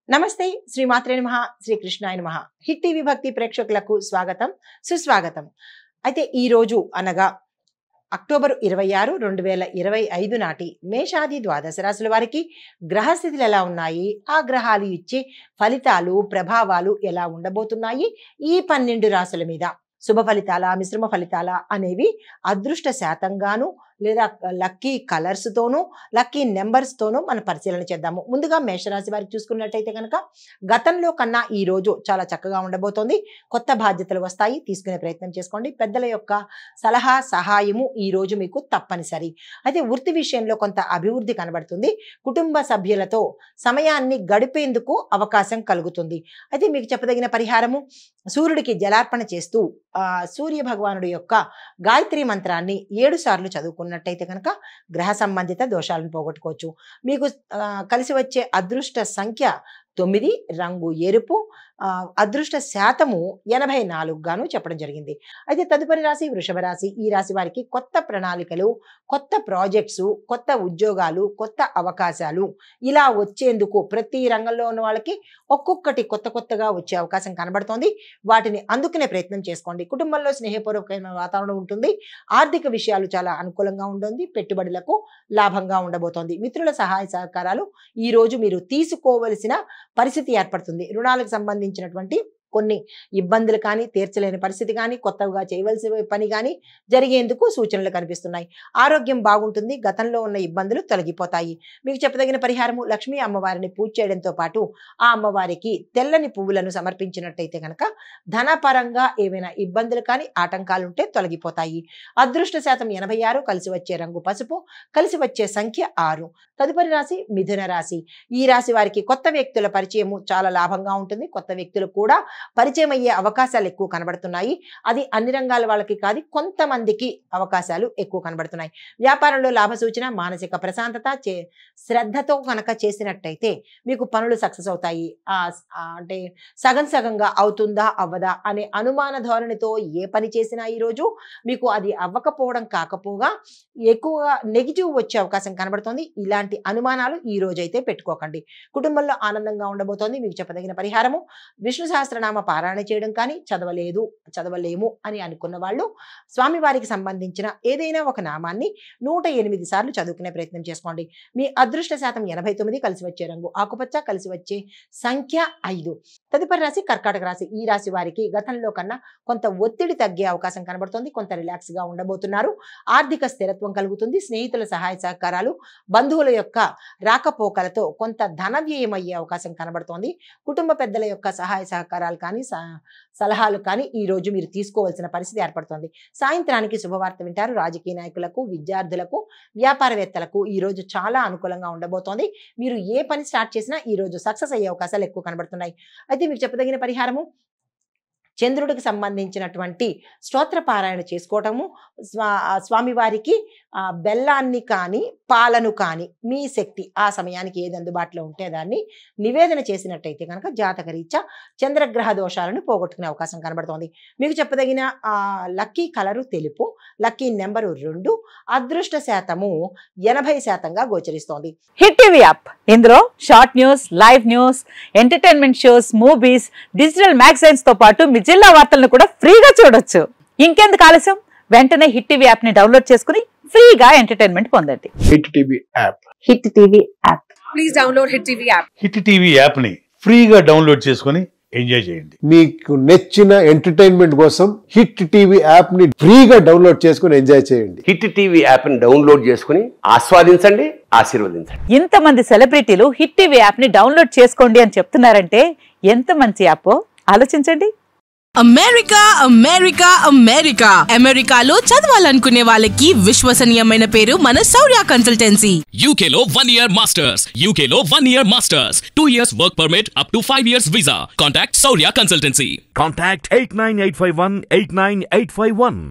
నమస్తే శ్రీ మాత్రే నమః శ్రీ కృష్ణాయ నమః హిట్ టీవీ భక్తి ప్రేక్షకులకు స్వాగతం సుస్వాగతం। అయితే ఈ రోజు అనగా అక్టోబర్ 26, 2025 నాటి మేషాది ద్వాదశ రాశుల వారికి గ్రహస్థితులు ఎలా ఉన్నాయి, ఆ గ్రహాలు ఇచ్చే ఫలితాలు ప్రభావాలు ఎలా ఉండబోతున్నాయి, ఈ 12 రాశుల మీద శుభ ఫలితాల మిశ్రమ ఫలితాల అనేవి అదృష్ట శాతంగాను లేదా లక్కీ కలర్స్ తోనూ లక్కీ నెంబర్స్ తోనూ మనం పరిశీలన చేద్దాము। ముందుగా మేషరాశి వారికి చూసుకున్నట్టయితే కనుక గతంలో కన్నా ఈ రోజు చాలా చక్కగా ఉండబోతోంది। కొత్త బాధ్యతలు వస్తాయి, తీసుకునే ప్రయత్నం చేసుకోండి। పెద్దల యొక్క సలహా సహాయము ఈ రోజు మీకు తప్పనిసరి। అయితే వృత్తి విషయంలో కొంత అభివృద్ధి కనబడుతుంది। కుటుంబ సభ్యులతో సమయాన్ని గడిపేందుకు అవకాశం కలుగుతుంది। అయితే మీకు చెప్పదగిన పరిహారము సూర్యుడికి జలార్పణ చేస్తూ సూర్య భగవానుడి యొక్క గాయత్రి మంత్రాన్ని 7 సార్లు చదువుకున్నట్టయితే కనుక గ్రహ సంబంధిత దోషాలను పోగొట్టుకోవచ్చు। మీకు కలిసి వచ్చే అదృష్ట సంఖ్య 9, రంగు ఎరుపు, అదృష్ట శాతము 84 గాను చెప్పడం జరిగింది। అయితే తదుపరి రాశి వృషభ రాశి। ఈ రాశి వారికి కొత్త ప్రణాళికలు, కొత్త ప్రాజెక్ట్స్, కొత్త ఉద్యోగాలు, కొత్త అవకాశాలు ఇలా వచ్చేందుకు ప్రతి రంగంలో ఉన్న వాళ్ళకి ఒక్కొక్కటి కొత్తగా వచ్చే అవకాశం కనబడుతోంది। వాటిని అందుకునే ప్రయత్నం చేసుకోండి। కుటుంబంలో స్నేహపూర్వకమైన వాతావరణం ఉంటుంది। ఆర్థిక విషయాలు చాలా అనుకూలంగా ఉంటుంది। పెట్టుబడులకు లాభంగా ఉండబోతోంది। మిత్రుల సహాయ సహకారాలు ఈ రోజు మీరు తీసుకోవలసిన పరిస్థితి ఏర్పడుతుంది। రుణాలకు సంబంధించినటువంటి కొన్ని ఇబ్బందులు కానీ, తీర్చలేని పరిస్థితి కానీ, కొత్తగా చేయవలసిన పని కానీ జరిగేందుకు సూచనలు కనిపిస్తున్నాయి। ఆరోగ్యం బాగుంటుంది। గతంలో ఉన్న ఇబ్బందులు తొలగిపోతాయి। మీకు చెప్పదగిన పరిహారము లక్ష్మీ అమ్మవారిని పూజ చేయడంతో పాటు ఆ అమ్మవారికి తెల్లని పువ్వులను సమర్పించినట్టయితే కనుక ధనపరంగా ఏవైనా ఇబ్బందులు కానీ ఆటంకాలు ఉంటే తొలగిపోతాయి। అదృష్ట శాతం 86, కలిసి వచ్చే రంగు పసుపు, కలిసి వచ్చే సంఖ్య 6। తదుపరి రాశి మిథున రాశి। ఈ రాశి వారికి కొత్త వ్యక్తుల పరిచయము చాలా లాభంగా ఉంటుంది। కొత్త వ్యక్తులు కూడా పరిచయం అయ్యే అవకాశాలు ఎక్కువ కనబడుతున్నాయి। అది అన్ని రంగాల వాళ్ళకి కాదు, కొంతమందికి అవకాశాలు ఎక్కువ కనబడుతున్నాయి। వ్యాపారంలో లాభ సూచన, మానసిక ప్రశాంతత, శ్రద్ధతో కనుక చేసినట్టయితే మీకు పనులు సక్సెస్ అవుతాయి। అంటే సగంగా అవుతుందా అవ్వదా అనే అనుమాన ధోరణితో ఏ పని చేసినా ఈరోజు మీకు అది అవ్వకపోవడం కాకపోగా ఎక్కువగా నెగిటివ్ వచ్చే అవకాశం కనబడుతోంది। ఇలాంటి అనుమానాలు ఈ రోజైతే పెట్టుకోకండి। కుటుంబంలో ఆనందంగా ఉండబోతోంది। మీకు చెప్పదగిన పరిహారము విష్ణు సహస్రనామ పారాయణ చేయడం కానీ, చదవలేము అని అనుకున్న వాళ్ళు స్వామివారికి సంబంధించిన ఏదైనా ఒక నామాన్ని 108 సార్లు చదువుకునే ప్రయత్నం చేసుకోండి। మీ అదృష్ట శాతం 89, కలిసి వచ్చే రంగు ఆకుపచ్చ, కలిసి వచ్చే సంఖ్య 5। తదుపరి రాశి కర్కాటక రాశి। ఈ రాశి వారికి గతంలో కన్నా కొంత ఒత్తిడి తగ్గే అవకాశం కనబడుతుంది। కొంత రిలాక్స్ గా ఉండబోతున్నారు। ఆర్థిక స్థిరత్వం కలుగుతుంది। స్నేహితుల సహాయ సహకారాలు, బంధువుల యొక్క రాకపోకలతో కొంత ధన వ్యయం అయ్యే అవకాశం కనబడుతోంది। కుటుంబ పెద్దల యొక్క సహాయ సహకారాలు కానీ సలహాలు కానీ ఈ రోజు మీరు తీసుకోవాల్సిన పరిస్థితి ఏర్పడుతుంది। సాయంత్రానికి శుభవార్త వింటారు। రాజకీయ నాయకులకు, విద్యార్థులకు, వ్యాపారవేత్తలకు ఈ రోజు చాలా అనుకూలంగా ఉండబోతోంది। మీరు ఏ పని స్టార్ట్ చేసినా ఈ రోజు సక్సెస్ అయ్యే అవకాశాలు ఎక్కువ కనబడుతున్నాయి। అయితే మీకు చెప్పదగిన పరిహారము చంద్రుడికి సంబంధించినటువంటి స్తోత్ర పారాయణ చేసుకోవటము, స్వామివారికి బెల్లాన్ని కానీ పాలను కానీ మీ శక్తి ఆ సమయానికి ఏది అందుబాటులో ఉంటే దాన్ని నివేదన చేసినట్టయితే కనుక జాతకరీత్యా చంద్రగ్రహ దోషాలను పోగొట్టుకునే అవకాశం కనబడుతోంది। మీకు చెప్పదగిన లక్కీ కలరు తెలుపు, లక్కీ నెంబరు 2, అదృష్ట శాతము 80%గా గోచరిస్తోంది। హిట్ టీవీ యాప్ ఇందులో short news, live news, entertainment shows, movies, digital magazines తో పాటు మీ జిల్లా వార్తలను కూడా ఫ్రీగా చూడొచ్చు। ఇంకెందుకు ఆలస్యం, వెంటనే హిట్ టీవీ యాప్ ని డౌన్లోడ్ చేసుకుని ఫ్రీగా ఎంటర్టైన్మెంట్ పొందండి। Hit TV app, hit TV app please download hit TV app. Hit TV app ని ఫ్రీగా డౌన్లోడ్ చేసుకుని ఎంజాయ్ చేయండి। మీకు నచ్చిన ఎంటర్టైన్మెంట్ కోసం హిట్ టీవీ యాప్ ని ఫ్రీగా డౌన్లోడ్ చేసుకుని ఎంజాయ్ చేయండి। హిట్ టీవీ యాప్ ని డౌన్లోడ్ చేసుకుని ఆస్వాదించండి, ఆశీర్వదించండి। ఇంతమంది సెలబ్రిటీలు హిట్ టీవీ యాప్ ని డౌన్లోడ్ చేసుకోండి అని చెప్తున్నారంటే ఎంత మంచి యాప్ ఆలోచించండి। అమెరికా అమెరికాలో చదవాలనుకునే వాళ్ళకి విశ్వసనీయమైన పేరు మన శౌర్య కన్సల్టెన్సీ। UK లో 1 year masters, UK లో 1 year masters, 2 years work permit up to 5 years visa. Contact Saurya Consultancy. Contact 89851 89851.